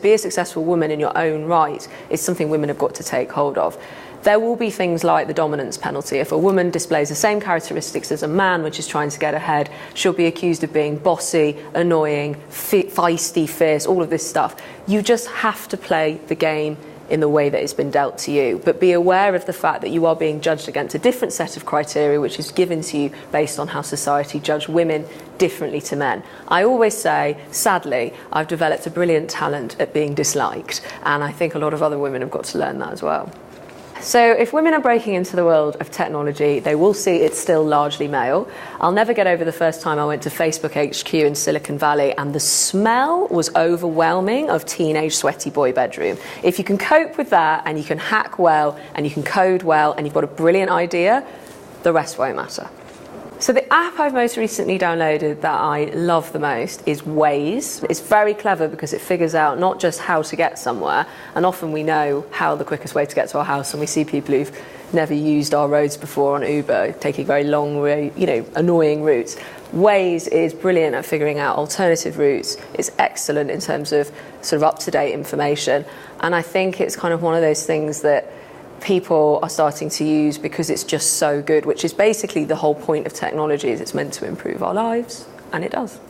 be a successful woman in your own right is something women have got to take hold of. There will be things like the dominance penalty. If a woman displays the same characteristics as a man, which is trying to get ahead, she'll be accused of being bossy, annoying, feisty, fierce, all of this stuff. You just have to play the game in the way that it's been dealt to you. But be aware of the fact that you are being judged against a different set of criteria, which is given to you based on how society judge women differently to men. I always say, sadly, I've developed a brilliant talent at being disliked, and I think a lot of other women have got to learn that as well. So if women are breaking into the world of technology, they will see it's still largely male. I'll never get over the first time I went to Facebook HQ in Silicon Valley and the smell was overwhelming of teenage sweaty boy bedroom. If you can cope with that and you can hack well and you can code well and you've got a brilliant idea, the rest won't matter. So the app I've most recently downloaded that I love the most is Waze. It's very clever because it figures out not just how to get somewhere, and often we know how the quickest way to get to our house, and we see people who've never used our roads before on Uber, taking very long, annoying routes. Waze is brilliant at figuring out alternative routes. It's excellent in terms of sort of up-to-date information, and I think it's kind of one of those things that people are starting to use because it's just so good, which is basically the whole point of technology, is it's meant to improve our lives, and it does.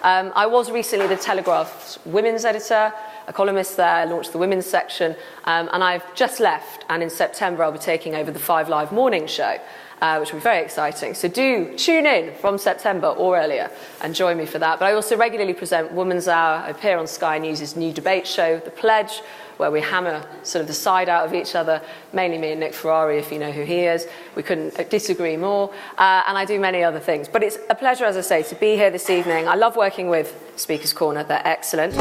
I was recently the Telegraph's women's editor, a columnist there, launched the women's section, and I've just left, and in September I'll be taking over the 5 Live morning show, which will be very exciting. So do tune in from September or earlier and join me for that. But I also regularly present Woman's Hour. I appear on Sky News' new debate show, The Pledge, where we hammer sort of the side out of each other, mainly me and Nick Ferrari, if you know who he is. We couldn't disagree more. And I do many other things. But it's a pleasure, as I say, to be here this evening. I love working with Speaker's Corner. They're excellent.